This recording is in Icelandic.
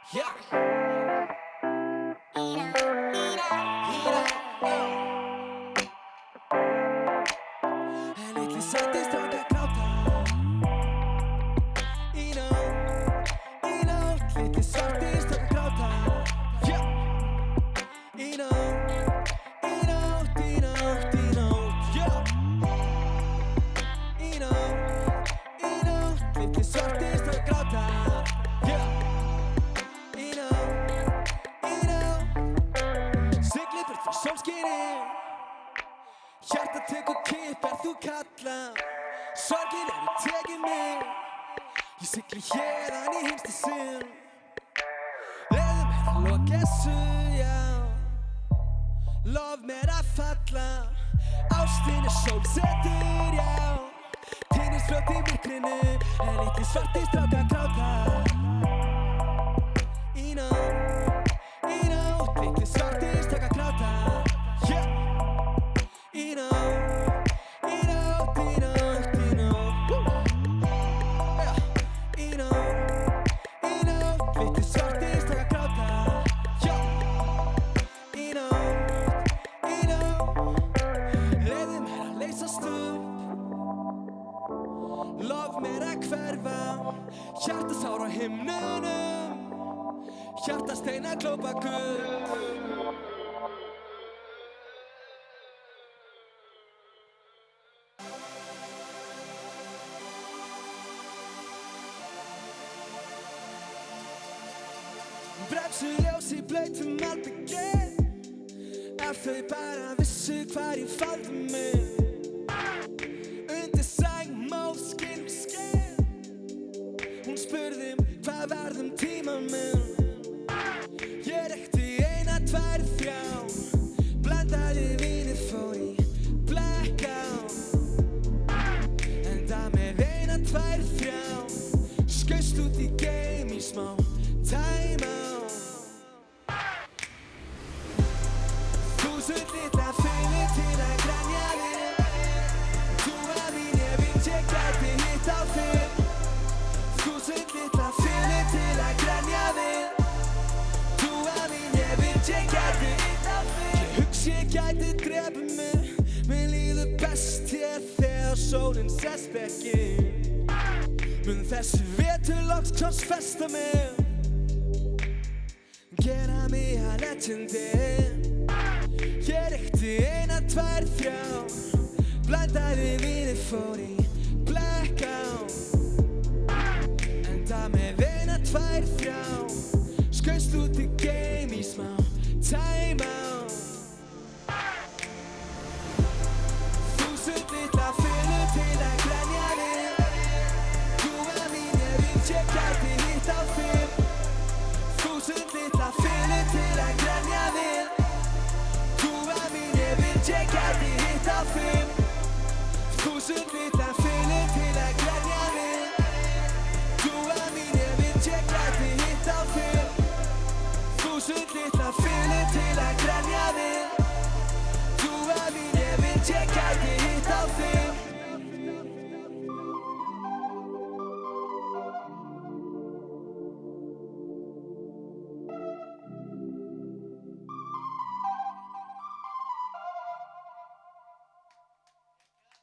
En litli sæti strákar gráta í nótt, litli svarti strákar gráta í nótt, í nótt, í nótt, í nótt í nótt, litli svarti strákar gráta í nótt, sigli burt frá sólskini. Hjarta tekur kipp þú kalla, sorgin tekin mig. Ég sigli héðan í hinsta sinn. Leyfðu mér að loka þessu, já. Lof mér að falla, ástin sólsetur, já. Týnist fljótt í myrkrinu, en litli svarti strákar gráta. Í nótt, litli svarti strákar gráta. Í nótt, í nótt, í nótt, í nótt í nótt, litli svarti strákar gráta. Í nótt, leyfðu mér að leysast upp, lof mér að hverfa. Hjartasár á himnunum, hjartasteina glópa gull. Bremsuljós í blautum malbyggi, ef þau bara vissu hvar ég faldi mig. Undir sæng móðskinn og skinn, hún spurði hvað varð tíma minn. Ég reykti eina, tvær, þrjá, blandaði vínið, fór í blackout. Enda með eina, tvær, þrjá, skaust út í game í smá time out. Þúsund litla fyrir til að grenja við, trúa mín ef ég gæti hitt á þig. Þúsund litla fyrir til að grenja við, trúa mín ef ég gæti hitt á þig. Ég hugsi ég gæti drepa mig, mér líður best hér þegar sólin sest ekki. Mun þessi vetur loks krossfesta mig, gera mig að legendi. Ég reykti eina, tvær, þrjá, blandaði vínið, fór í blackout. Enda með eina, tvær, þrjá, skaust út í game í smá time out. Þúsund litla fyrir til að grenja við, trúa mín ef ég gæti hitt á þig. Þúsund litla fyrir til að grenja við, trúa mín ef ég gæti hitt á þig. Þúsund litla fyrir